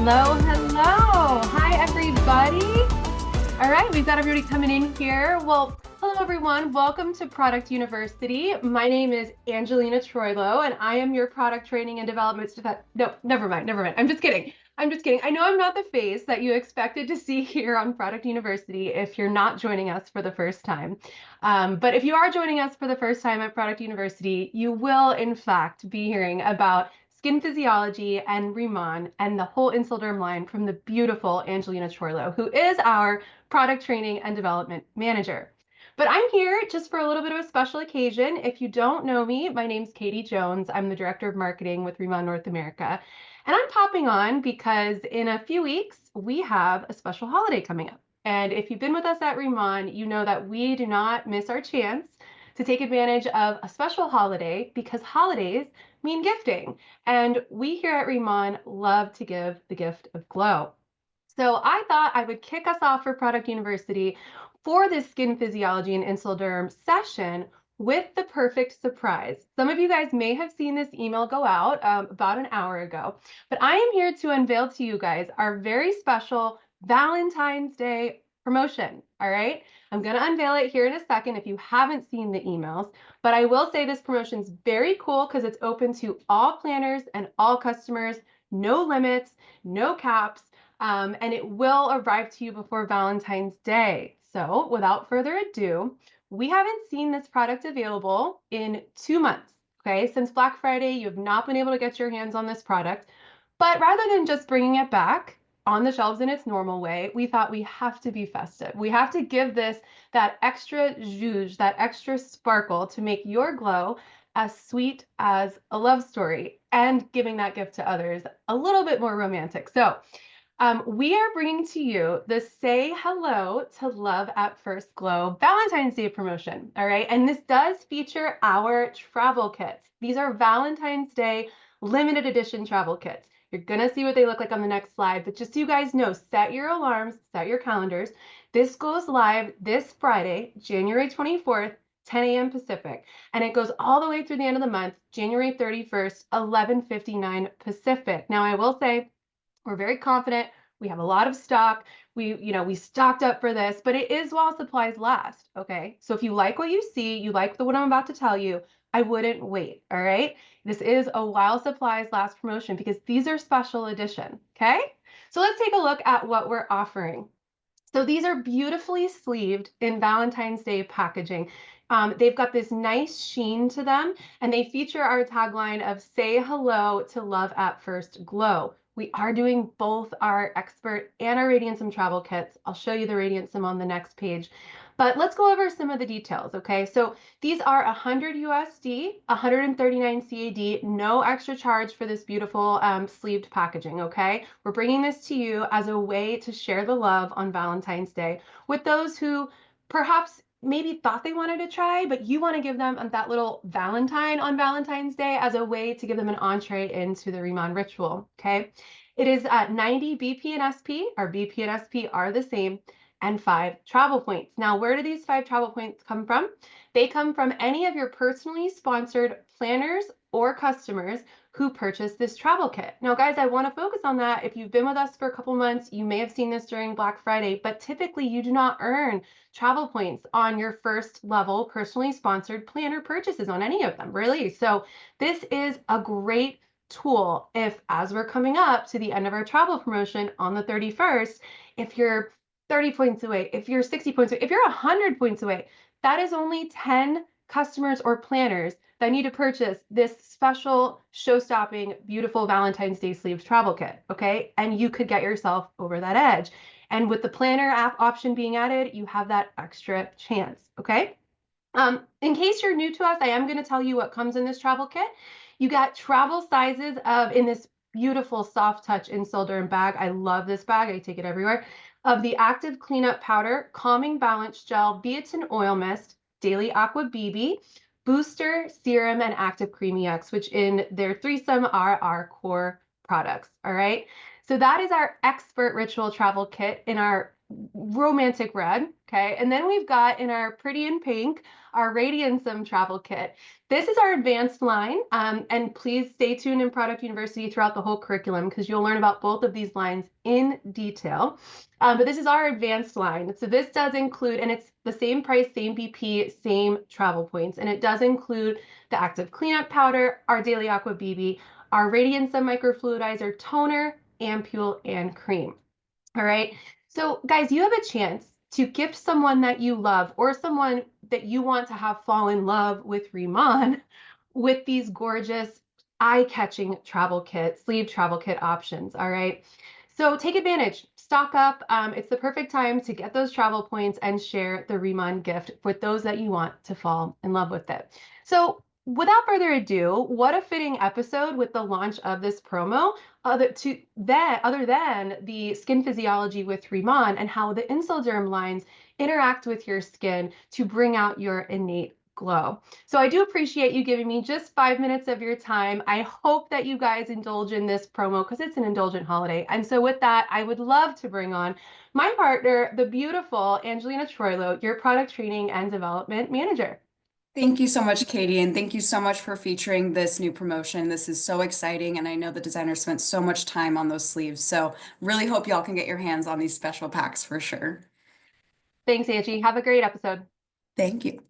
Hello, hello. Hi, everybody. All right, we've got everybody coming in here. Well, hello, everyone. Welcome to Product University. My name is Angelina Troilo, and I am your product training and development. No, never mind. I'm just kidding. I know I'm not the face that you expected to see here on Product University if you're not joining us for the first time. But if you are joining us for the first time at Product University, you will, in fact, be hearing about skin physiology and RIMAN and the whole Insulderm line from the beautiful Angelina Troilo, who is our product training and development manager. But I'm here just for a little bit of a special occasion. If you don't know me, my name's Katie Jones. I'm the director of marketing with RIMAN North America. And I'm popping on because in a few weeks, we have a special holiday coming up. And if you've been with us at RIMAN, you know that we do not miss our chance to take advantage of a special holiday because holidays mean gifting. And we here at RIMAN love to give the gift of glow. So I thought I would kick us off for Product University for this skin physiology and insulderm session with the perfect surprise. Some of you guys may have seen this email go out about an hour ago, but I am here to unveil to you guys our very special Valentine's Day promotion. All right, I'm going to unveil it here in a second if you haven't seen the emails, but I will say this promotion is very cool because it's open to all planners and all customers, no limits, no caps. And it will arrive to you before Valentine's Day. So without further ado, we haven't seen this product available in 2 months. Okay, since Black Friday, you have not been able to get your hands on this product. But rather than just bringing it back on the shelves in its normal way, we thought we have to be festive. We have to give this that extra zhuzh, that extra sparkle to make your glow as sweet as a love story and giving that gift to others a little bit more romantic. So we are bringing to you the Say Hello to Love at First Glow Valentine's Day promotion, all right? And this does feature our travel kits. These are Valentine's Day limited edition travel kits. You're gonna see what they look like on the next slide, but just so you guys know, set your alarms, set your calendars. This goes live this Friday, January 24th, 10 a.m. Pacific, and it goes all the way through the end of the month, January 31st, 11:59 Pacific. Now, I will say, we're very confident. We have a lot of stock. We stocked up for this, but it is while supplies last, okay? So if you like what you see, you like what I'm about to tell you, I wouldn't wait, all right? This is a while supplies last promotion because these are special edition, okay? So let's take a look at what we're offering. So these are beautifully sleeved in Valentine's Day packaging. They've got this nice sheen to them, and they feature our tagline of "Say hello to love at first glow." We are doing both our expert and our Radiantsum travel kits. I'll show you the Radiantsum on the next page. But let's go over some of the details, okay? So these are 100 USD, 139 CAD, no extra charge for this beautiful sleeved packaging, okay? We're bringing this to you as a way to share the love on Valentine's Day with those who perhaps maybe thought they wanted to try, but you want to give them that little Valentine on Valentine's Day as a way to give them an entree into the RIMAN ritual, okay? It is at 90 BP and SP. Our BP and SP are the same, and 5 travel points. Now, where do these 5 travel points come from? They come from any of your personally sponsored planners or customers who purchase this travel kit. Now, guys, I want to focus on that. If you've been with us for a couple months, you may have seen this during Black Friday, but typically you do not earn travel points on your first level personally sponsored planner purchases on any of them, really. So this is a great tool if, as we're coming up to the end of our travel promotion on the 31st, if you're 30 points away, if you're 60 points away, if you're 100 points away, that is only 10 customers or planners that need to purchase this special show-stopping, beautiful Valentine's Day sleeve travel kit, okay? And you could get yourself over that edge. And with the planner app option being added, you have that extra chance, okay? In case you're new to us, I am going to tell you what comes in this travel kit. You got travel sizes in this beautiful soft touch Insulderm bag. I love this bag. I take it everywhere. Of the active cleanup powder, calming balance gel, biotin oil mist, daily aqua BB, booster serum, and active creamy X, which in their threesome are our core products. All right. So that is our expert ritual travel kit in our romantic red, okay? And then we've got in our pretty in pink, our Radiansome travel kit. This is our advanced line, and please stay tuned in Product University throughout the whole curriculum because you'll learn about both of these lines in detail. But this is our advanced line. So this does include, and it's the same price, same BP, same travel points, and it does include the active cleanup powder, our Daily Aqua BB, our Radiansome microfluidizer toner, ampule, and cream. All right. So, guys, you have a chance to gift someone that you love or someone that you want to have fall in love with RIMAN with these gorgeous, eye-catching travel kit, sleeve travel kit options. All right. So take advantage, stock up. It's the perfect time to get those travel points and share the RIMAN gift with those that you want to fall in love with it. So without further ado, what a fitting episode with the launch of this promo other than the skin physiology with RIMAN and how the Insoderm lines interact with your skin to bring out your innate glow. So I do appreciate you giving me just 5 minutes of your time. I hope that you guys indulge in this promo because it's an indulgent holiday. And so with that, I would love to bring on my partner, the beautiful Angelina Troilo, your product training and development manager. Thank you so much, Katie, and thank you so much for featuring this new promotion. This is so exciting, and I know the designer spent so much time on those sleeves. So really hope y'all can get your hands on these special packs for sure. Thanks, Angie. Have a great episode. Thank you.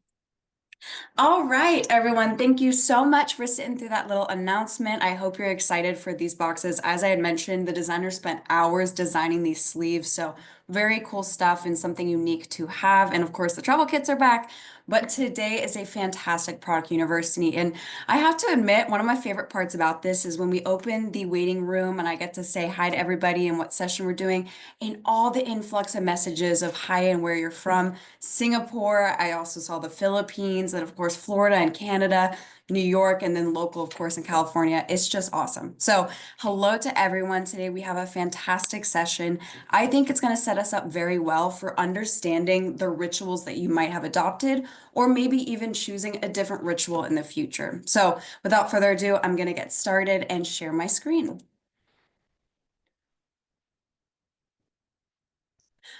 All right, everyone. Thank you so much for sitting through that little announcement. I hope you're excited for these boxes. As I had mentioned, the designer spent hours designing these sleeves, so very cool stuff and something unique to have. And of course, the travel kits are back, but today is a fantastic product university. And I have to admit, one of my favorite parts about this is when we open the waiting room and I get to say hi to everybody and what session we're doing, and all the influx of messages of hi and where you're from. Singapore, I also saw the Philippines, and of course, Florida and Canada, New York, and then local, of course, in California. It's just awesome. So, hello to everyone. Today we have a fantastic session. I think it's going to set us up very well for understanding the rituals that you might have adopted, or maybe even choosing a different ritual in the future. So, without further ado, I'm going to get started and share my screen.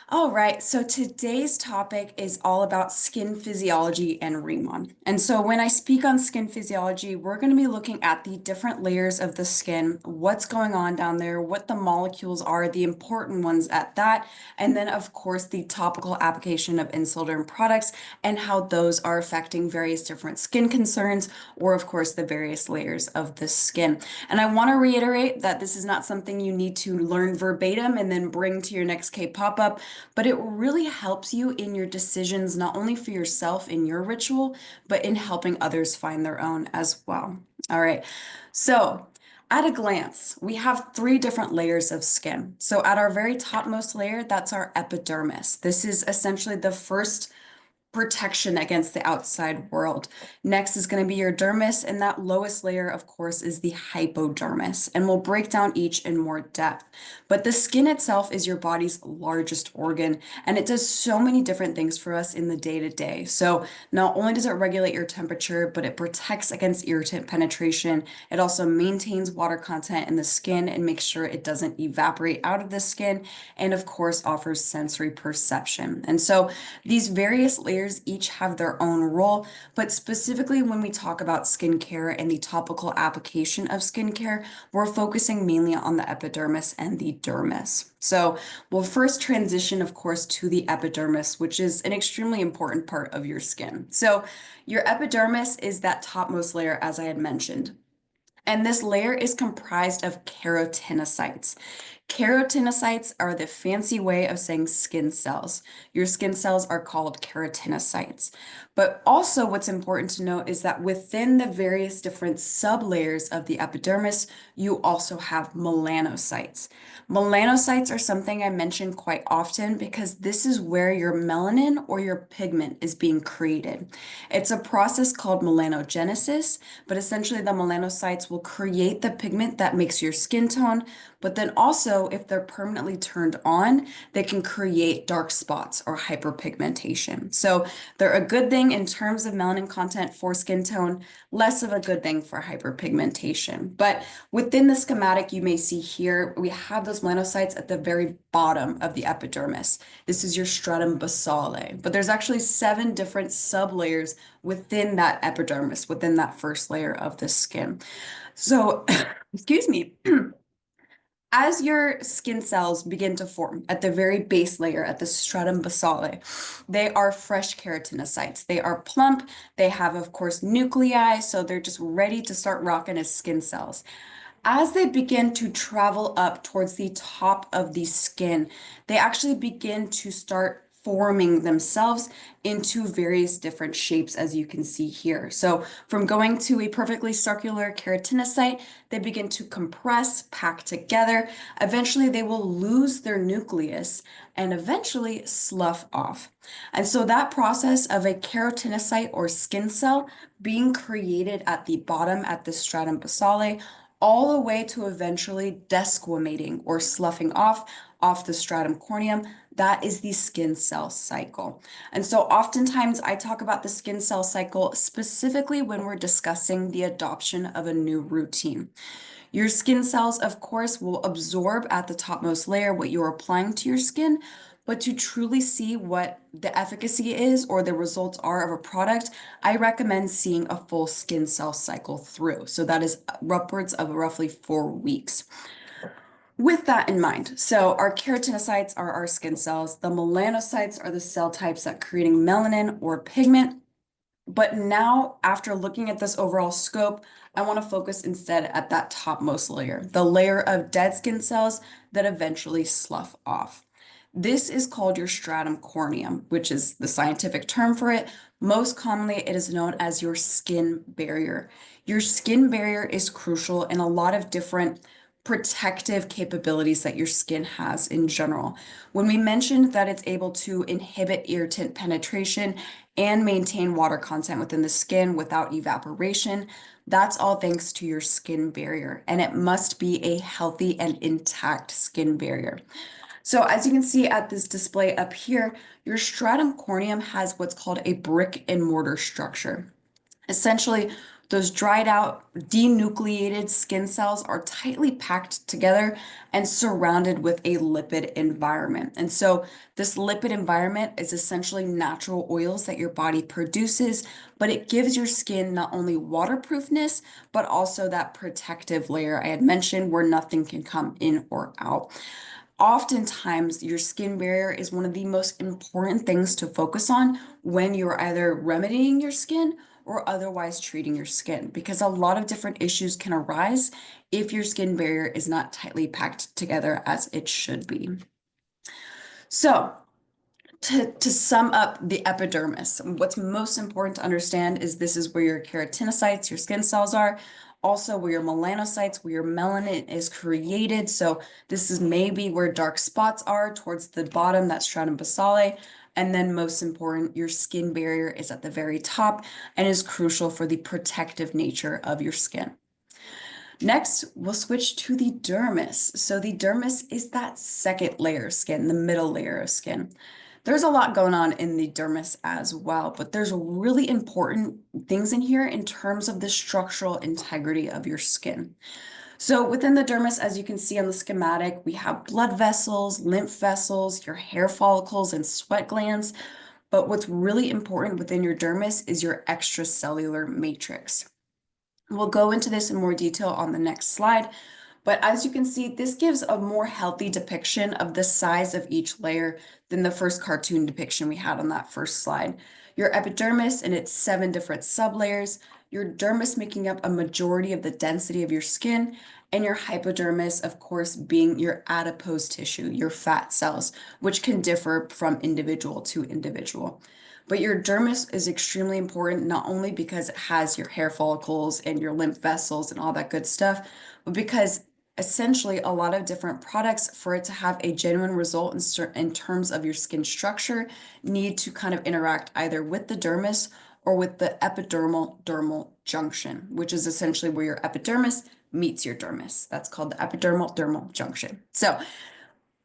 All right, so today's topic is all about skin physiology and RIMAN. And so when I speak on skin physiology, we're going to be looking at the different layers of the skin, what's going on down there, what the molecules are, the important ones at that, and then of course the topical application of Insoderm products and how those are affecting various different skin concerns, or of course the various layers of the skin. And I want to reiterate that this is not something you need to learn verbatim and then bring to your next K pop-up, but it really helps you in your decisions, not only for yourself in your ritual, but in helping others find their own as well. All right, so at a glance, we have three different layers of skin. So at our very topmost layer, that's our epidermis. This is essentially the first protection against the outside world. Next is going to be your dermis, and that lowest layer, of course, is the hypodermis, and we'll break down each in more depth. But the skin itself is your body's largest organ, and it does so many different things for us in the day-to-day. So not only does it regulate your temperature, but it protects against irritant penetration. It also maintains water content in the skin and makes sure it doesn't evaporate out of the skin, and of course offers sensory perception. And so these various layers each have their own role, but specifically when we talk about skincare and the topical application of skincare, we're focusing mainly on the epidermis and the dermis. So we'll first transition, of course, to the epidermis, which is an extremely important part of your skin. So your epidermis is that topmost layer, as I had mentioned. And this layer is comprised of keratinocytes. Keratinocytes are the fancy way of saying skin cells. Your skin cells are called keratinocytes. But also what's important to note is that within the various different sublayers of the epidermis, you also have melanocytes. Melanocytes are something I mention quite often because this is where your melanin or your pigment is being created. It's a process called melanogenesis, but essentially the melanocytes will create the pigment that makes your skin tone, but then also if they're permanently turned on, they can create dark spots or hyperpigmentation. So they're a good thing in terms of melanin content for skin tone, less of a good thing for hyperpigmentation. But within the schematic, you may see here, we have those melanocytes at the very bottom of the epidermis. This is your stratum basale, but there's actually 7 different sublayers within that epidermis, within that first layer of the skin. So, excuse me. As your skin cells begin to form at the very base layer, at the stratum basale, they are fresh keratinocytes. They are plump. They have, of course, nuclei, so they're just ready to start rocking as skin cells. As they begin to travel up towards the top of the skin, they actually begin to start forming themselves into various different shapes, as you can see here. So from going to a perfectly circular keratinocyte, they begin to compress, pack together. Eventually, they will lose their nucleus and eventually slough off. And so that process of a keratinocyte or skin cell being created at the bottom, at the stratum basale, all the way to eventually desquamating or sloughing off the stratum corneum. That is the skin cell cycle. And so oftentimes I talk about the skin cell cycle specifically when we're discussing the adoption of a new routine. Your skin cells, of course, will absorb at the topmost layer what you're applying to your skin, but to truly see what the efficacy is or the results are of a product, I recommend seeing a full skin cell cycle through. So that is upwards of roughly 4 weeks. With that in mind, so our keratinocytes are our skin cells. The melanocytes are the cell types that creating melanin or pigment. But now, after looking at this overall scope, I want to focus instead at that topmost layer, the layer of dead skin cells that eventually slough off. This is called your stratum corneum, which is the scientific term for it. Most commonly, it is known as your skin barrier. Your skin barrier is crucial in a lot of different protective capabilities that your skin has in general. When we mentioned that it's able to inhibit irritant penetration and maintain water content within the skin without evaporation, that's all thanks to your skin barrier, and it must be a healthy and intact skin barrier. So as you can see at this display up here, your stratum corneum has what's called a brick and mortar structure. Essentially, those dried out, denucleated skin cells are tightly packed together and surrounded with a lipid environment. And so this lipid environment is essentially natural oils that your body produces, but it gives your skin not only waterproofness, but also that protective layer I had mentioned where nothing can come in or out. Oftentimes, your skin barrier is one of the most important things to focus on when you're either remedying your skin or otherwise treating your skin, because a lot of different issues can arise if your skin barrier is not tightly packed together as it should be. So, to sum up the epidermis, what's most important to understand is this is where your keratinocytes, your skin cells are, also where your melanocytes, where your melanin is created. So this is maybe where dark spots are towards the bottom, that stratum basale. And then most important, your skin barrier is at the very top and is crucial for the protective nature of your skin. Next, we'll switch to the dermis. So the dermis is that second layer of skin, the middle layer of skin. There's a lot going on in the dermis as well, but there's really important things in here in terms of the structural integrity of your skin. So within the dermis, as you can see on the schematic, we have blood vessels, lymph vessels, your hair follicles, and sweat glands. But what's really important within your dermis is your extracellular matrix. We'll go into this in more detail on the next slide, but as you can see, this gives a more healthy depiction of the size of each layer than the first cartoon depiction we had on that first slide. Your epidermis and its 7 different sublayers, your dermis making up a majority of the density of your skin, and your hypodermis, of course, being your adipose tissue, your fat cells, which can differ from individual to individual. But your dermis is extremely important, not only because it has your hair follicles and your lymph vessels and all that good stuff, but because essentially a lot of different products for it to have a genuine result in terms of your skin structure need to kind of interact either with the dermis or with the epidermal dermal junction, which is essentially where your epidermis meets your dermis. That's called the epidermal dermal junction. So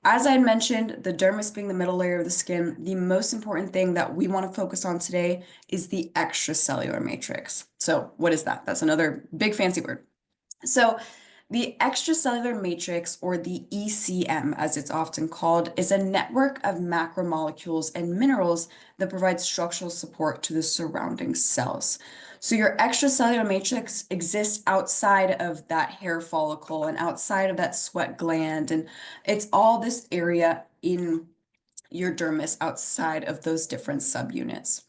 as I mentioned, the dermis being the middle layer of the skin, the most important thing that we want to focus on today is the extracellular matrix. So what is that? That's another big fancy word. So the extracellular matrix, or the ECM as it's often called, is a network of macromolecules and minerals that provide structural support to the surrounding cells. So your extracellular matrix exists outside of that hair follicle and outside of that sweat gland, and it's all this area in your dermis outside of those different subunits.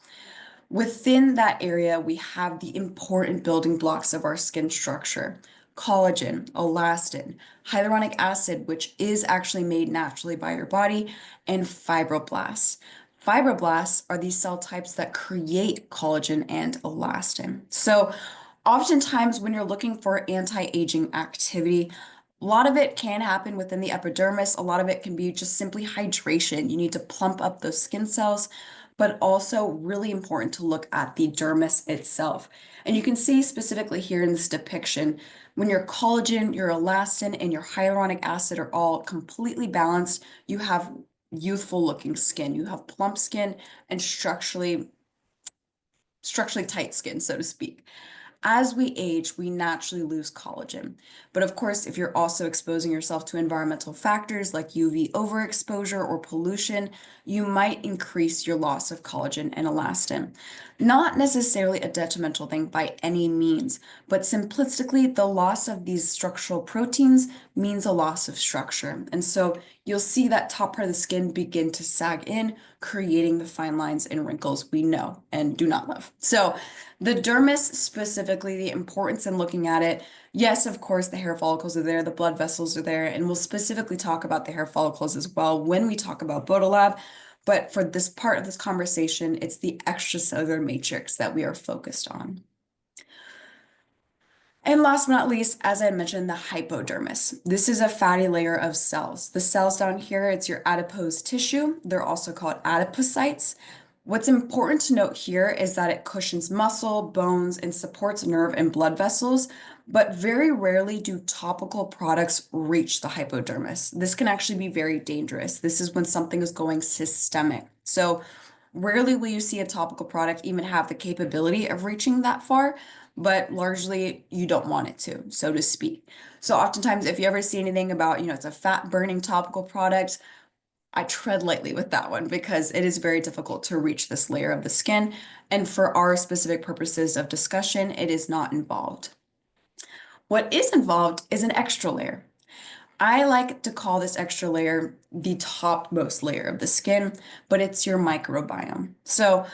Within that area, we have the important building blocks of our skin structure: collagen, elastin, hyaluronic acid, which is actually made naturally by your body, and fibroblasts. Fibroblasts are these cell types that create collagen and elastin. So, oftentimes, when you're looking for anti-aging activity, a lot of it can happen within the epidermis. A lot of it can be just simply hydration. You need to plump up those skin cells, but also really important to look at the dermis itself. And you can see specifically here in this depiction, when your collagen, your elastin, and your hyaluronic acid are all completely balanced, you have youthful looking skin. You have plump skin and structurally tight skin, so to speak. As we age, we naturally lose collagen. But of course, if you're also exposing yourself to environmental factors like UV overexposure or pollution, you might increase your loss of collagen and elastin. Not necessarily a detrimental thing by any means, but simplistically, the loss of these structural proteins means a loss of structure. And so you'll see that top part of the skin begin to sag in, creating the fine lines and wrinkles we know and do not love. So the dermis specifically, the importance in looking at it, yes, of course, the hair follicles are there, the blood vessels are there, and we'll specifically talk about the hair follicles as well when we talk about Botolab. But for this part of this conversation, it's the extracellular matrix that we are focused on. And last but not least, as I mentioned, the hypodermis. This is a fatty layer of cells. The cells down here, it's your adipose tissue. They're also called adipocytes. What's important to note here is that it cushions muscle, bones, and supports nerve and blood vessels, but very rarely do topical products reach the hypodermis. This can actually be very dangerous. This is when something is going systemic. So rarely will you see a topical product even have the capability of reaching that far, but largely you don't want it to, so to speak. So oftentimes, if you ever see anything about, it's a fat burning topical product, I tread lightly with that one because it is very difficult to reach this layer of the skin. And for our specific purposes of discussion, it is not involved. What is involved is an extra layer. I like to call this extra layer the topmost layer of the skin, but it's your microbiome. So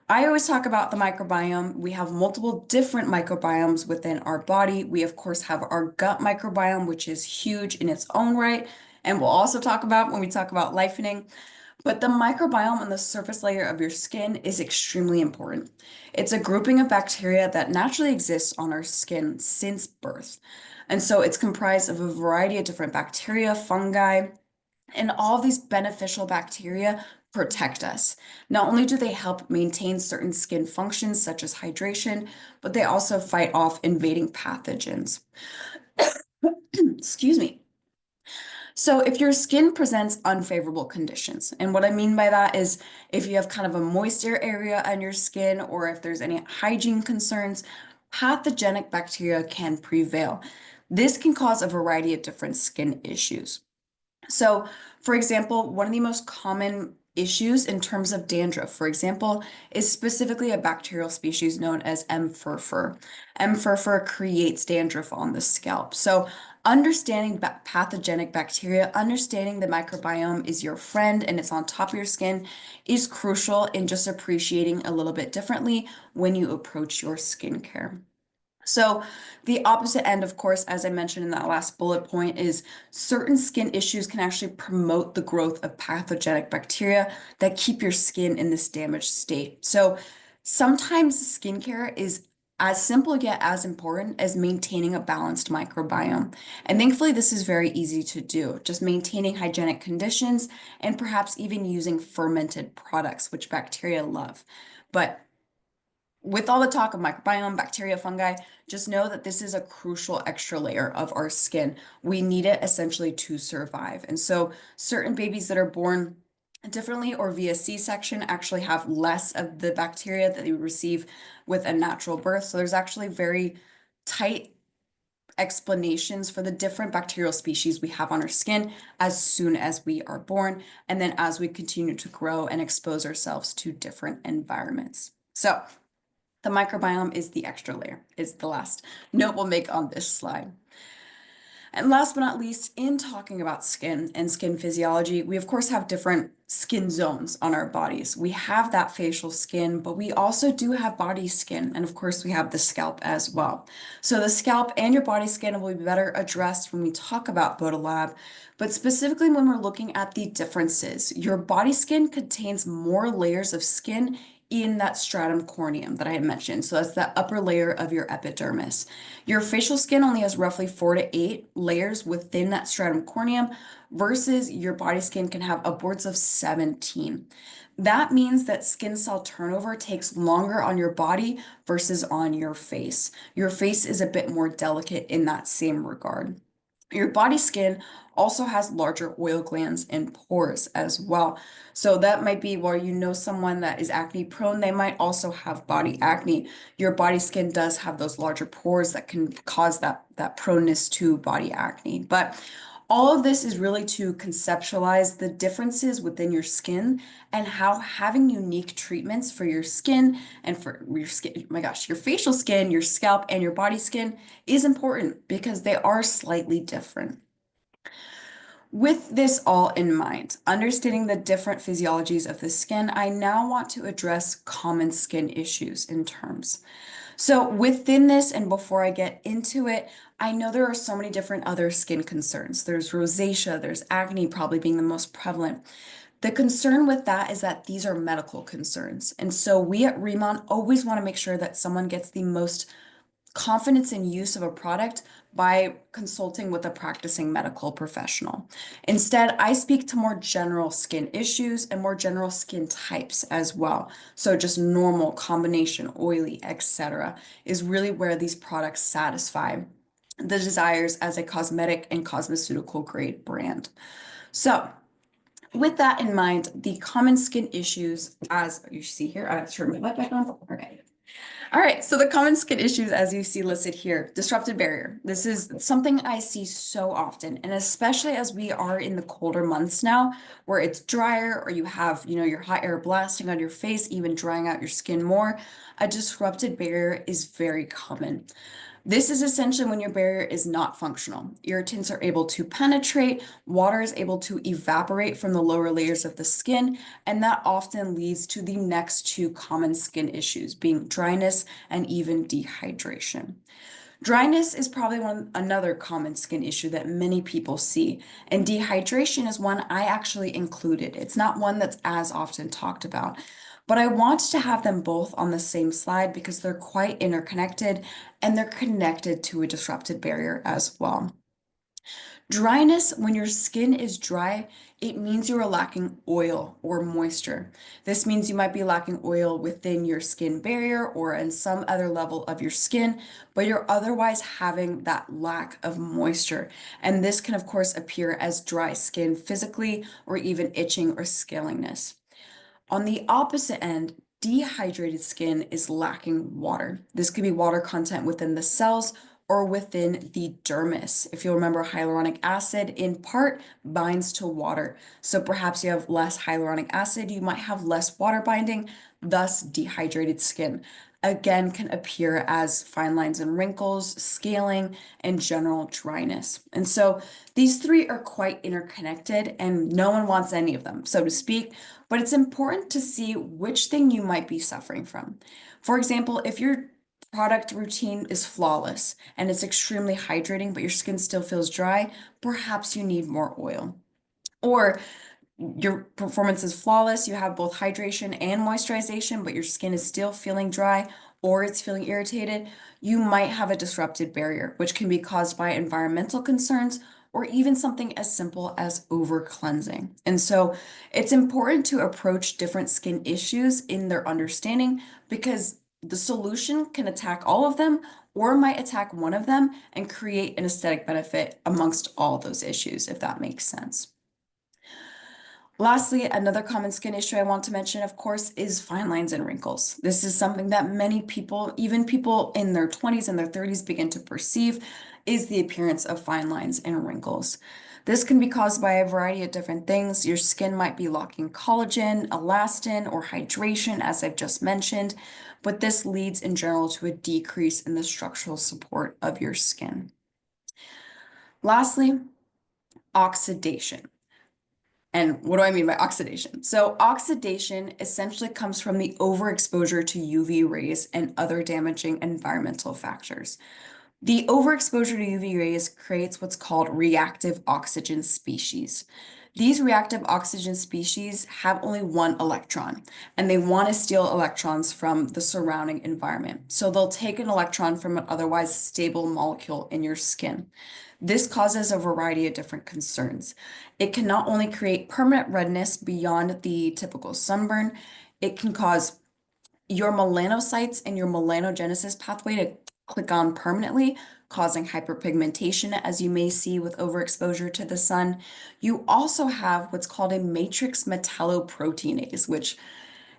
I always talk about the microbiome. We have multiple different microbiomes within our body. We, of course, have our gut microbiome, which is huge in its own right. And we'll also talk about when we talk about lifening. But the microbiome on the surface layer of your skin is extremely important. It's a grouping of bacteria that naturally exists on our skin since birth. And so it's comprised of a variety of different bacteria, fungi, and all these beneficial bacteria protect us. Not only do they help maintain certain skin functions such as hydration, but they also fight off invading pathogens. Excuse me. So if your skin presents unfavorable conditions, and what I mean by that is if you have kind of a moisture area on your skin or if there's any hygiene concerns, pathogenic bacteria can prevail. This can cause a variety of different skin issues. So, for example, one of the most common issues in terms of dandruff, for example, is specifically a bacterial species known as M. furfur. M. furfur creates dandruff on the scalp. So, understanding pathogenic bacteria, understanding the microbiome is your friend and it's on top of your skin is crucial in just appreciating a little bit differently when you approach your skincare. So the opposite end, of course, as I mentioned in that last bullet point, is certain skin issues can actually promote the growth of pathogenic bacteria that keep your skin in this damaged state. So sometimes skincare is as simple yet as important as maintaining a balanced microbiome. And thankfully, this is very easy to do, just maintaining hygienic conditions and perhaps even using fermented products, which bacteria love. But with all the talk of microbiome, bacteria, fungi, just know that this is a crucial extra layer of our skin. We need it essentially to survive. And so certain babies that are born differently or via C-section actually have less of the bacteria that they receive with a natural birth. So there's actually very tight explanations for the different bacterial species we have on our skin as soon as we are born, and then as we continue to grow and expose ourselves to different environments. So the microbiome is the extra layer, is the last note we'll make on this slide. And last but not least, in talking about skin and skin physiology, we of course have different skin zones on our bodies. We have that facial skin, but we also do have body skin. And of course, we have the scalp as well. So the scalp and your body skin will be better addressed when we talk about Bodalab. But specifically when we're looking at the differences, your body skin contains more layers of skin in that stratum corneum that I had mentioned. So that's the upper layer of your epidermis. Your facial skin only has roughly 4 to 8 layers within that stratum corneum versus your body skin can have upwards of 17. That means that skin cell turnover takes longer on your body versus on your face. Your face is a bit more delicate in that same regard. Your body skin also has larger oil glands and pores as well. So that might be where you know someone that is acne prone, they might also have body acne. Your body skin does have those larger pores that can cause that proneness to body acne. But all of this is really to conceptualize the differences within your skin and how having unique treatments for your skin and for your skin, oh my gosh, your facial skin, your scalp, and your body skin is important because they are slightly different. With this all in mind, understanding the different physiologies of the skin, I now want to address common skin issues in terms. So within this, and before I get into it, I know there are so many different other skin concerns. There's rosacea, there's acne probably being the most prevalent. The concern with that is that these are medical concerns. And so we at RIMAN always want to make sure that someone gets the most confidence in use of a product by consulting with a practicing medical professional. Instead, I speak to more general skin issues and more general skin types as well. So just normal, combination, oily, etc. is really where these products satisfy the desires as a cosmetic and cosmeceutical grade brand. So with that in mind, the common skin issues, as you see here, I have to turn my light back on. Okay. All right, so the common skin issues, as you see listed here, disrupted barrier. This is something I see so often, and especially as we are in the colder months now, where it's drier or you have, your hot air blasting on your face, even drying out your skin more, a disrupted barrier is very common. This is essentially when your barrier is not functional. Irritants are able to penetrate, water is able to evaporate from the lower layers of the skin, and that often leads to the next two common skin issues, being dryness and even dehydration. Dryness is probably another common skin issue that many people see, and dehydration is one I actually included. It's not one that's as often talked about, but I want to have them both on the same slide because they're quite interconnected and they're connected to a disrupted barrier as well. Dryness, when your skin is dry, it means you are lacking oil or moisture. This means you might be lacking oil within your skin barrier or in some other level of your skin, but you're otherwise having that lack of moisture. And this can, of course, appear as dry skin physically or even itching or scaliness. On the opposite end, dehydrated skin is lacking water. This could be water content within the cells or within the dermis. If you'll remember, hyaluronic acid in part binds to water. So perhaps you have less hyaluronic acid, you might have less water binding, thus dehydrated skin. Again, can appear as fine lines and wrinkles, scaling, and general dryness. And so these three are quite interconnected and no one wants any of them, so to speak, but it's important to see which thing you might be suffering from. For example, if your product routine is flawless and it's extremely hydrating, but your skin still feels dry, perhaps you need more oil. Or your performance is flawless, you have both hydration and moisturization, but your skin is still feeling dry or it's feeling irritated, you might have a disrupted barrier, which can be caused by environmental concerns or even something as simple as over cleansing. And so it's important to approach different skin issues in their understanding because The solution can attack all of them or might attack one of them and create an aesthetic benefit amongst all those issues, if that makes sense. Lastly, another common skin issue I want to mention, of course, is fine lines and wrinkles. This is something that many people, even people in their 20s and their 30s, begin to perceive, is the appearance of fine lines and wrinkles. This can be caused by a variety of different things. Your skin might be lacking collagen, elastin, or hydration, as I've just mentioned, but this leads in general to a decrease in the structural support of your skin. Lastly, oxidation. And what do I mean by oxidation? So oxidation essentially comes from the overexposure to UV rays and other damaging environmental factors. The overexposure to UV rays creates what's called reactive oxygen species. These reactive oxygen species have only one electron, and they want to steal electrons from the surrounding environment. So they'll take an electron from an otherwise stable molecule in your skin. This causes a variety of different concerns. It can not only create permanent redness beyond the typical sunburn, it can cause your melanocytes and your melanogenesis pathway to click on permanently, causing hyperpigmentation, as you may see with overexposure to the sun. You also have what's called a matrix metalloproteinase, which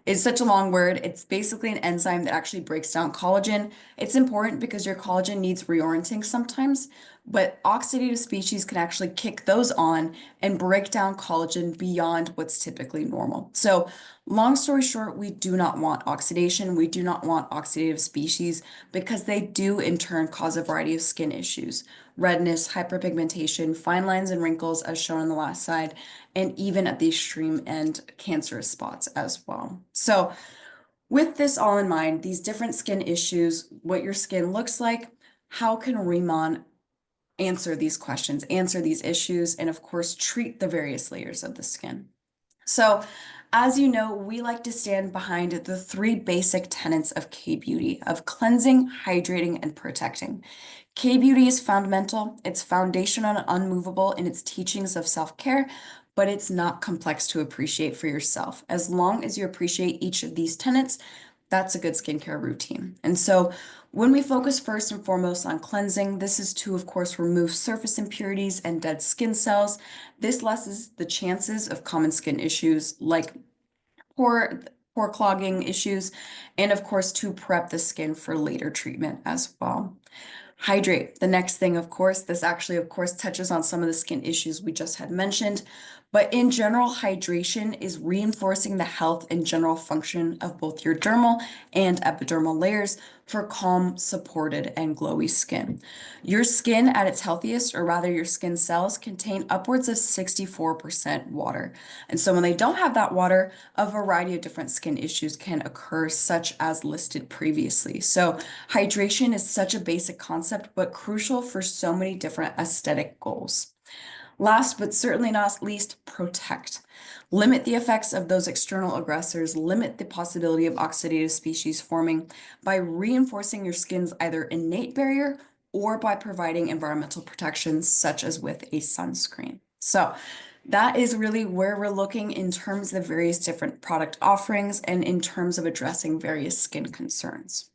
is such a long word. It's basically an enzyme that actually breaks down collagen. It's important because your collagen needs reorienting sometimes, but oxidative species can actually kick those on and break down collagen beyond what's typically normal. So, long story short, we do not want oxidation. We do not want oxidative species because they do in turn cause a variety of skin issues: redness, hyperpigmentation, fine lines and wrinkles, as shown on the last slide, and even at the extreme end, cancerous spots as well. So, with this all in mind, these different skin issues, what your skin looks like, how can RIMAN answer these questions, answer these issues, and of course, treat the various layers of the skin? So, as you know, we like to stand behind the three basic tenets of K-beauty, of cleansing, hydrating, and protecting. K-beauty is fundamental, it's foundational and unmovable in its teachings of self-care, but it's not complex to appreciate for yourself. As long as you appreciate each of these tenets, that's a good skincare routine. And so when we focus first and foremost on cleansing, this is to, of course, remove surface impurities and dead skin cells. This lessens the chances of common skin issues like pore clogging issues, and of course, to prep the skin for later treatment as well. Hydrate. The next thing, of course, this actually, of course, touches on some of the skin issues we just had mentioned, but in general, hydration is reinforcing the health and general function of both your dermal and epidermal layers for calm, supported, and glowy skin. Your skin at its healthiest, or rather your skin cells, contain upwards of 64% water. And so when they don't have that water, a variety of different skin issues can occur, such as listed previously. So hydration is such a basic concept, but crucial for so many different aesthetic goals. Last but certainly not least, protect. Limit the effects of those external aggressors, limit the possibility of oxidative species forming by reinforcing your skin's either innate barrier or by providing environmental protections such as with a sunscreen. So that is really where we're looking in terms of various different product offerings and in terms of addressing various skin concerns.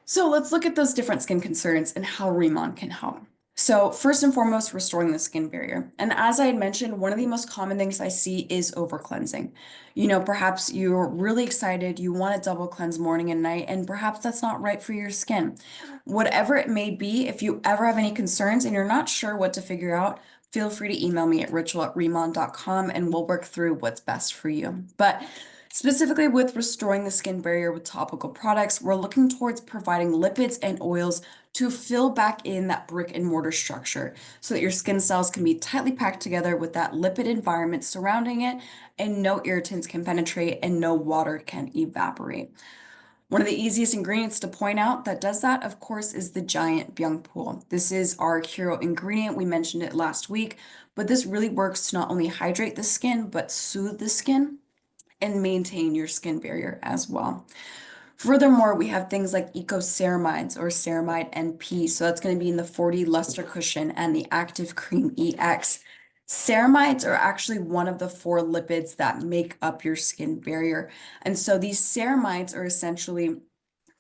So let's look at those different skin concerns and how RIMAN can help. So first and foremost, restoring the skin barrier. And as I had mentioned, one of the most common things I see is over cleansing. You know, perhaps you're really excited, you want to double cleanse morning and night, and perhaps that's not right for your skin. Whatever it may be, if you ever have any concerns and you're not sure what to figure out, feel free to email me at ritual@riman.com and we'll work through what's best for you. But specifically with restoring the skin barrier with topical products, we're looking towards providing lipids and oils to fill back in that brick and mortar structure so that your skin cells can be tightly packed together with that lipid environment surrounding it, and no irritants can penetrate and no water can evaporate. One of the easiest ingredients to point out that does that, of course, is the giant byung pool. This is our hero ingredient. We mentioned it last week, but this really works to not only hydrate the skin, but soothe the skin and maintain your skin barrier as well. Furthermore, we have things like ecoceramides or ceramide NP. So that's going to be in the 40 luster cushion and the active cream EX. Ceramides are actually one of the four lipids that make up your skin barrier. And so these ceramides are essentially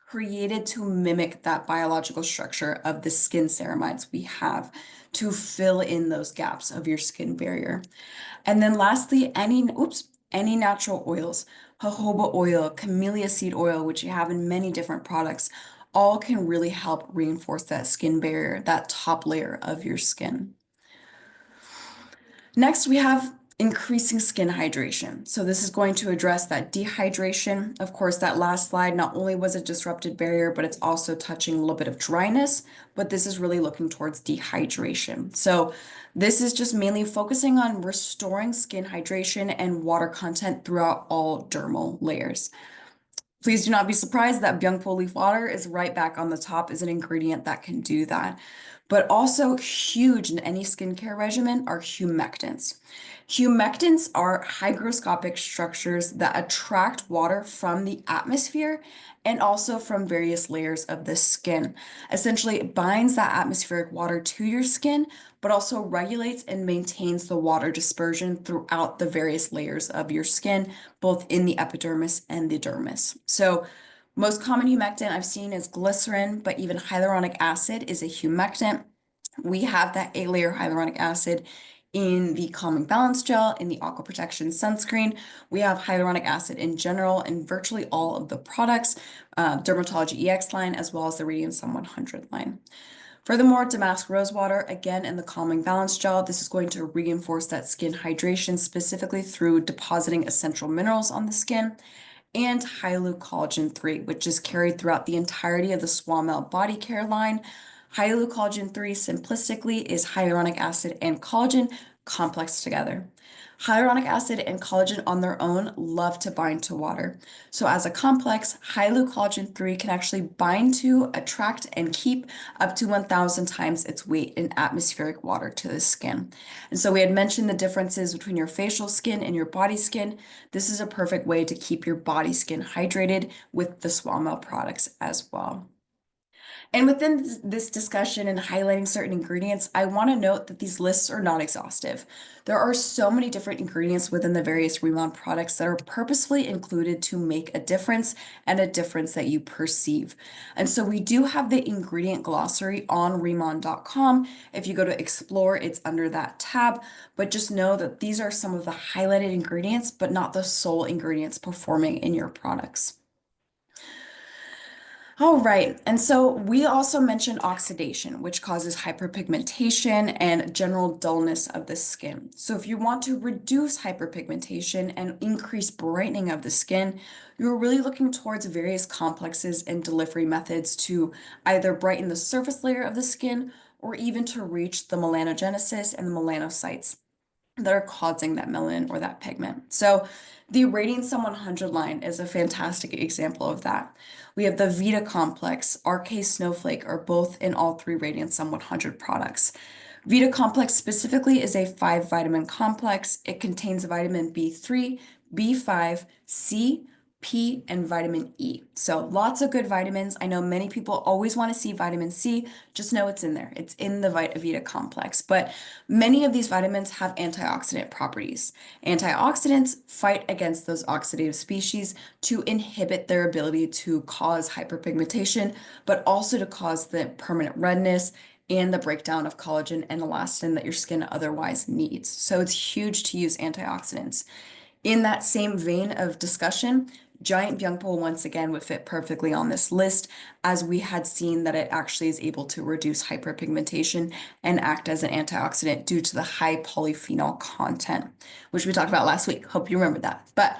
created to mimic that biological structure of the skin ceramides we have to fill in those gaps of your skin barrier. And then lastly, any natural oils, jojoba oil, camellia seed oil, which you have in many different products, all can really help reinforce that skin barrier, that top layer of your skin. Next, we have increasing skin hydration. So this is going to address that dehydration. Of course, that last slide, not only was a disrupted barrier, but it's also touching a little bit of dryness, but this is really looking towards dehydration. So this is just mainly focusing on restoring skin hydration and water content throughout all dermal layers. Please do not be surprised that Byungpo leaf water is right back on the top as an ingredient that can do that. But also huge in any skincare regimen are humectants. Humectants are hygroscopic structures that attract water from the atmosphere and also from various layers of the skin. Essentially, it binds that atmospheric water to your skin, but also regulates and maintains the water dispersion throughout the various layers of your skin, both in the epidermis and the dermis. So, most common humectant I've seen is glycerin, but even hyaluronic acid is a humectant. We have that 8-layer hyaluronic acid in the Calming Balance Gel, in the Aqua Protection Sunscreen. We have hyaluronic acid in general in virtually all of the products, Dermatology EX line, as well as the Radiant Sun 100 line. Furthermore, damask rosewater, again in the Calming Balance Gel, this is going to reinforce that skin hydration specifically through depositing essential minerals on the skin. And Hyalu Collagen 3, which is carried throughout the entirety of the Swamel Body Care line. Hyalu Collagen 3 simplistically is hyaluronic acid and collagen complexed together. Hyaluronic acid and collagen on their own love to bind to water. So as a complex, Hyalu Collagen 3 can actually bind to, attract, and keep up to 1,000 times its weight in atmospheric water to the skin. And so we had mentioned the differences between your facial skin and your body skin. This is a perfect way to keep your body skin hydrated with the Swamel products as well. And within this discussion and highlighting certain ingredients, I want to note that these lists are not exhaustive. There are so many different ingredients within the various RIMAN products that are purposefully included to make a difference and a difference that you perceive. And so we do have the ingredient glossary on riman.com. If you go to explore, it's under that tab, but just know that these are some of the highlighted ingredients, but not the sole ingredients performing in your products. All right, and so we also mentioned oxidation, which causes hyperpigmentation and general dullness of the skin. So if you want to reduce hyperpigmentation and increase brightening of the skin, you're really looking towards various complexes and delivery methods to either brighten the surface layer of the skin or even to reach the melanogenesis and the melanocytes that are causing that melanin or that pigment. So the Radiant Sun 100 line is a fantastic example of that. We have the Vita Complex, RK Snowflake are both in all three Radiant Sun 100 products. Vita Complex specifically is a 5-vitamin complex. It contains vitamin B3, B5, C, P, and vitamin E. So lots of good vitamins. I know many people always want to see vitamin C. Just know it's in there. It's in the Vita Complex. But many of these vitamins have antioxidant properties. Antioxidants fight against those oxidative species to inhibit their ability to cause hyperpigmentation, but also to cause the permanent redness and the breakdown of collagen and elastin that your skin otherwise needs. So it's huge to use antioxidants. In that same vein of discussion, Giant Byungpo once again would fit perfectly on this list, as we had seen that it actually is able to reduce hyperpigmentation and act as an antioxidant due to the high polyphenol content, which we talked about last week. Hope you remember that. But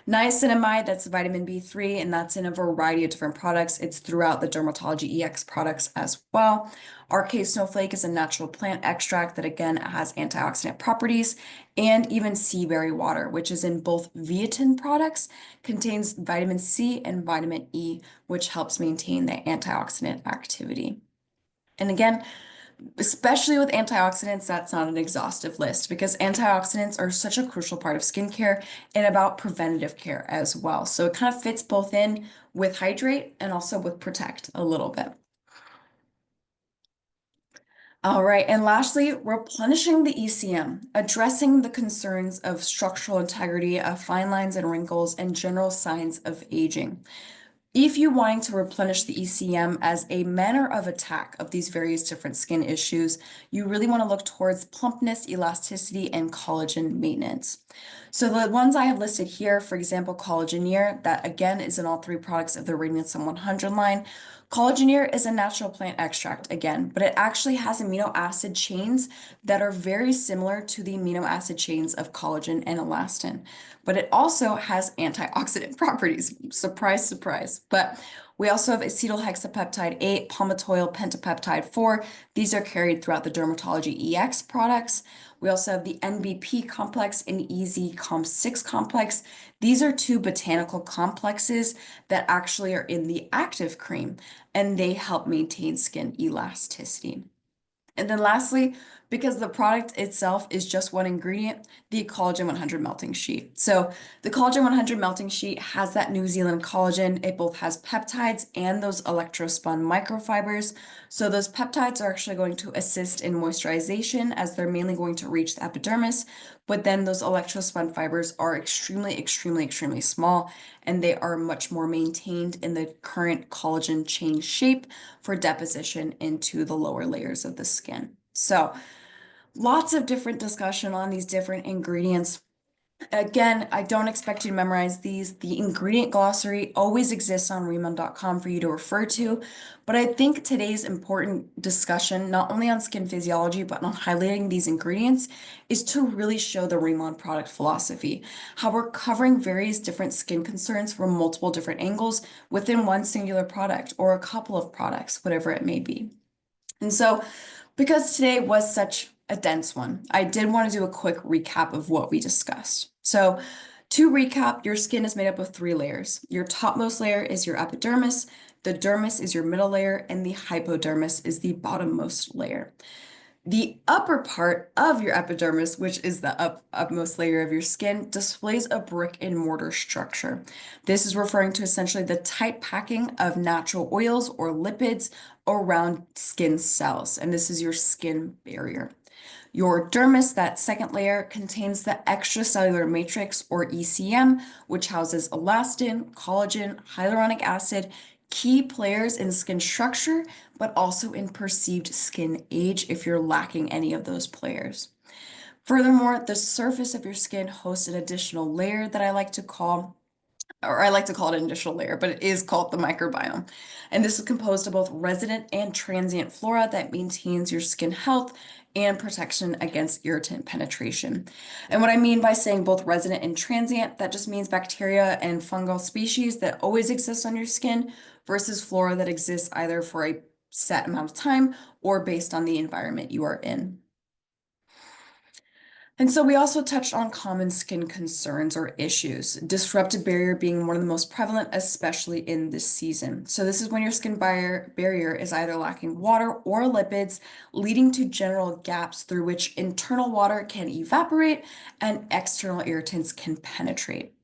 niacinamide, that's vitamin B3, and that's in a variety of different products. It's throughout the Dermatology EX products as well. RK Snowflake is a natural plant extract that again has antioxidant properties, and even sea berry water, which is in both Viatin products, contains vitamin C and vitamin E, which helps maintain the antioxidant activity. And again, especially with antioxidants, that's not an exhaustive list because antioxidants are such a crucial part of skincare and about preventative care as well. So it kind of fits both in with hydrate and also with protect a little bit. All right, and lastly, replenishing the ECM, addressing the concerns of structural integrity of fine lines and wrinkles and general signs of aging. If you're wanting to replenish the ECM as a manner of attack of these various different skin issues, you really want to look towards plumpness, elasticity, and collagen maintenance. So the ones I have listed here, for example, Collageneer, that again is in all three products of the Radiant Sun 100 line. Collageneer is a natural plant extract again, but it actually has amino acid chains that are very similar to the amino acid chains of collagen and elastin. But it also has antioxidant properties. Surprise, surprise. But we also have acetylhexapeptide 8, palmitoyl pentapeptide 4. These are carried throughout the Dermatology EX products. We also have the NBP complex and EZ-COM6 complex. These are two botanical complexes that actually are in the active cream, and they help maintain skin elasticity. And then lastly, because the product itself is just one ingredient, the collagen 100 melting sheet. So the collagen 100 melting sheet has that New Zealand collagen. It both has peptides and those electrospun microfibers. So those peptides are actually going to assist in moisturization as they're mainly going to reach the epidermis. But then those electrospun fibers are extremely, extremely, extremely small, and they are much more maintained in the current collagen chain shape for deposition into the lower layers of the skin. So lots of different discussion on these different ingredients. Again, I don't expect you to memorize these. The ingredient glossary always exists on RIMAN.com for you to refer to. But I think today's important discussion, not only on skin physiology, but on highlighting these ingredients, is to really show the RIMAN product philosophy, how we're covering various different skin concerns from multiple different angles within one singular product or a couple of products, whatever it may be. And so, because today was such a dense one, I did want to do a quick recap of what we discussed. So, to recap, your skin is made up of three layers. Your topmost layer is your epidermis, the dermis is your middle layer, and the hypodermis is the bottommost layer. The upper part of your epidermis, which is the upmost layer of your skin, displays a brick and mortar structure. This is referring to essentially the tight packing of natural oils or lipids around skin cells, and this is your skin barrier. Your dermis, that second layer, contains the extracellular matrix or ECM, which houses elastin, collagen, hyaluronic acid, key players in skin structure, but also in perceived skin age if you're lacking any of those players. Furthermore, the surface of your skin hosts an additional layer that I like to call it an additional layer, but it is called the microbiome. And this is composed of both resident and transient flora that maintains your skin health and protection against irritant penetration. And what I mean by saying both resident and transient, that just means bacteria and fungal species that always exist on your skin versus flora that exists either for a set amount of time or based on the environment you are in. And so we also touched on common skin concerns or issues, disrupted barrier being one of the most prevalent, especially in this season. So this is when your skin barrier is either lacking water or lipids, leading to general gaps through which internal water can evaporate and external irritants can penetrate.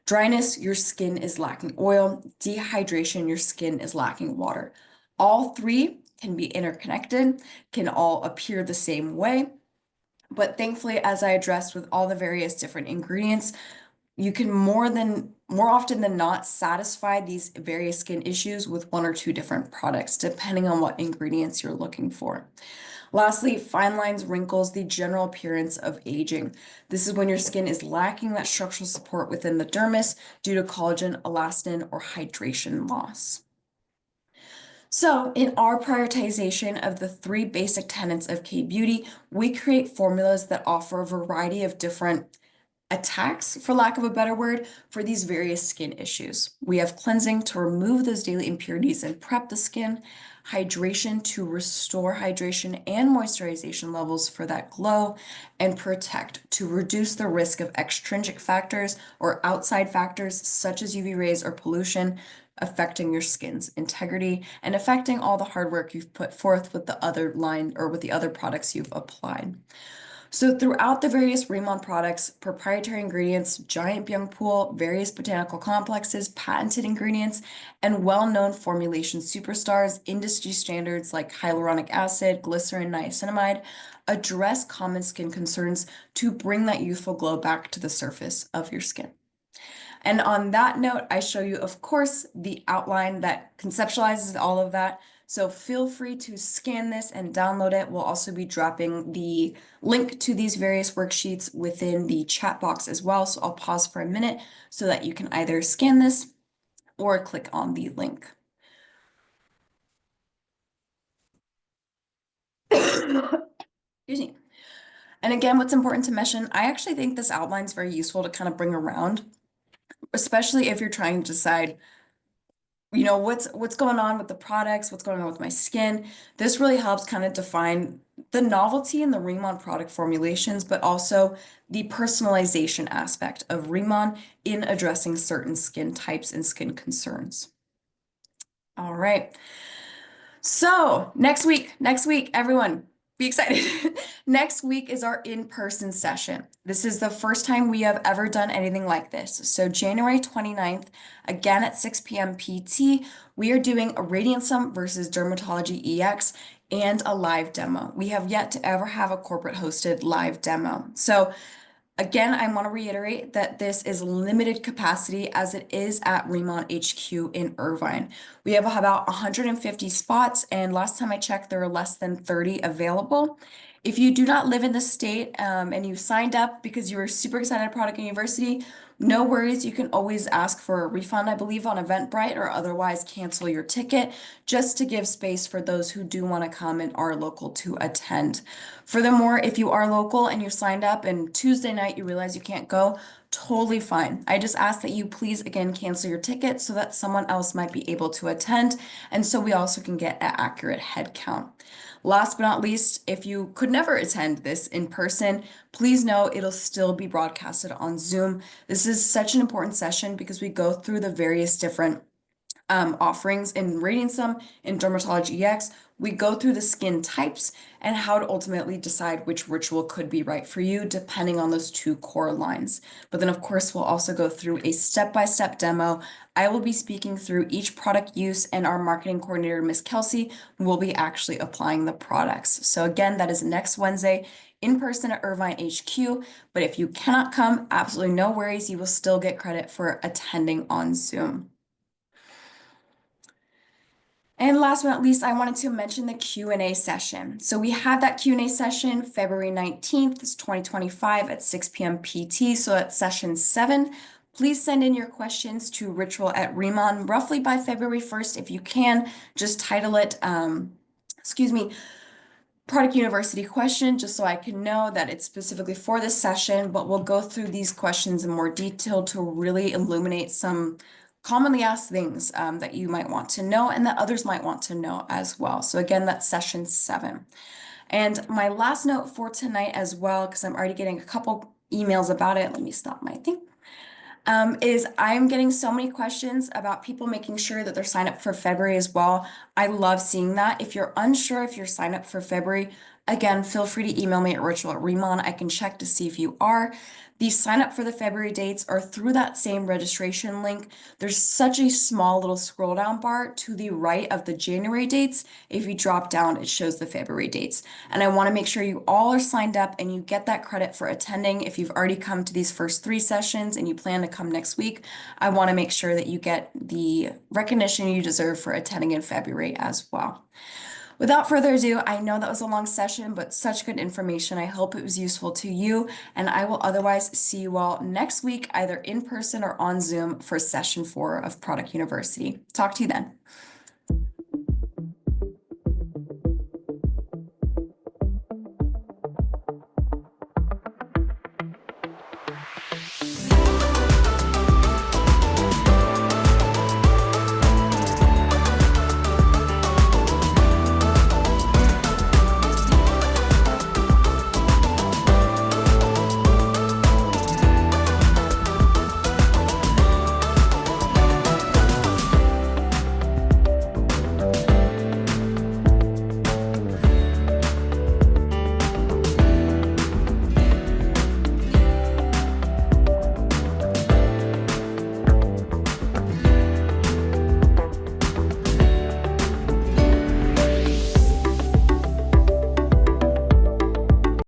Dryness, your skin is lacking oil. Dehydration, your skin is lacking water. All three can be interconnected, can all appear the same way. But thankfully, as I addressed with all the various different ingredients, you can more often than not satisfy these various skin issues with one or two different products, depending on what ingredients you're looking for. Lastly, fine lines, wrinkles, the general appearance of aging. This is when your skin is lacking that structural support within the dermis due to collagen, elastin, or hydration loss. So in our prioritization of the three basic tenets of K-Beauty, we create formulas that offer a variety of different attacks, for lack of a better word, for these various skin issues. We have cleansing to remove those daily impurities and prep the skin, hydration to restore hydration and moisturization levels for that glow, and protect to reduce the risk of extrinsic factors or outside factors such as UV rays or pollution affecting your skin's integrity and affecting all the hard work you've put forth with the other line or with the other products you've applied. So throughout the various RIMAN products, proprietary ingredients, giant young pool, various botanical complexes, patented ingredients, and well-known formulation superstars, industry standards like hyaluronic acid, glycerin, niacinamide, address common skin concerns to bring that youthful glow back to the surface of your skin. And on that note, I show you, of course, the outline that conceptualizes all of that. So feel free to scan this and download it. We'll also be dropping the link to these various worksheets within the chat box as well. So I'll pause for a minute so that you can either scan this or click on the link. Excuse me. And again, what's important to mention, I actually think this outline is very useful to kind of bring around, especially if you're trying to decide what's going on with the products, what's going on with my skin. This really helps kind of define the novelty in the RIMAN product formulations, but also the personalization aspect of RIMAN in addressing certain skin types and skin concerns. All right. So next week, everyone, be excited. Next week is our in-person session. This is the first time we have ever done anything like this. So January 29th, again at 6 p.m. PT, we are doing a Radiantsum versus Dermatology EX and a live demo. We have yet to ever have a corporate hosted live demo. So again, I want to reiterate that this is limited capacity as it is at RIMAN HQ in Irvine. We have about 150 spots, and last time I checked, there are less than 30 available. If you do not live in the state and you signed up because you were super excited at Product University, no worries. You can always ask for a refund, I believe, on Eventbrite or otherwise cancel your ticket just to give space for those who do want to come and are local to attend. Furthermore, if you are local and you signed up and Tuesday night you realize you can't go, totally fine. I just ask that you please again cancel your ticket so that someone else might be able to attend and so we also can get an accurate head count. Last but not least, if you could never attend this in person, please know it'll still be broadcasted on Zoom. This is such an important session because we go through the various different offerings in Radiantsum, in Dermatology EX. We go through the skin types and how to ultimately decide which ritual could be right for you, depending on those two core lines. But then, of course, we'll also go through a step-by-step demo. I will be speaking through each product use, and our marketing coordinator, Miss Kelsey, will be actually applying the products. So again, that is next Wednesday in person at Irvine HQ. But if you cannot come, absolutely no worries. You will still get credit for attending on Zoom. And last but not least, I wanted to mention the Q&A session. So we have that Q&A session February 19th, 2025 at 6 p.m. PT. So that's session 7. Please send in your questions to ritual@RIMAN roughly by February 1st. If you can, just title it, Product University question, just so I can know that it's specifically for this session, but we'll go through these questions in more detail to really illuminate some commonly asked things that you might want to know and that others might want to know as well. So again, that's session 7. And my last note for tonight as well, because I'm already getting a couple emails about it. Let me stop my thing. Is I'm getting so many questions about people making sure that they're signed up for February as well. I love seeing that. If you're unsure if you're signed up for February, again, feel free to email me at ritual@RIMAN. I can check to see if you are. The sign up for the February dates are through that same registration link. There's such a small little scroll down bar to the right of the January dates. If you drop down, it shows the February dates. And I want to make sure you all are signed up and you get that credit for attending. If you've already come to these first 3 sessions and you plan to come next week, I want to make sure that you get the recognition you deserve for attending in February as well. Without further ado, I know that was a long session, but such good information. I hope it was useful to you, and I will otherwise see you all next week, either in person or on Zoom for session 4 of Product University. Talk to you then.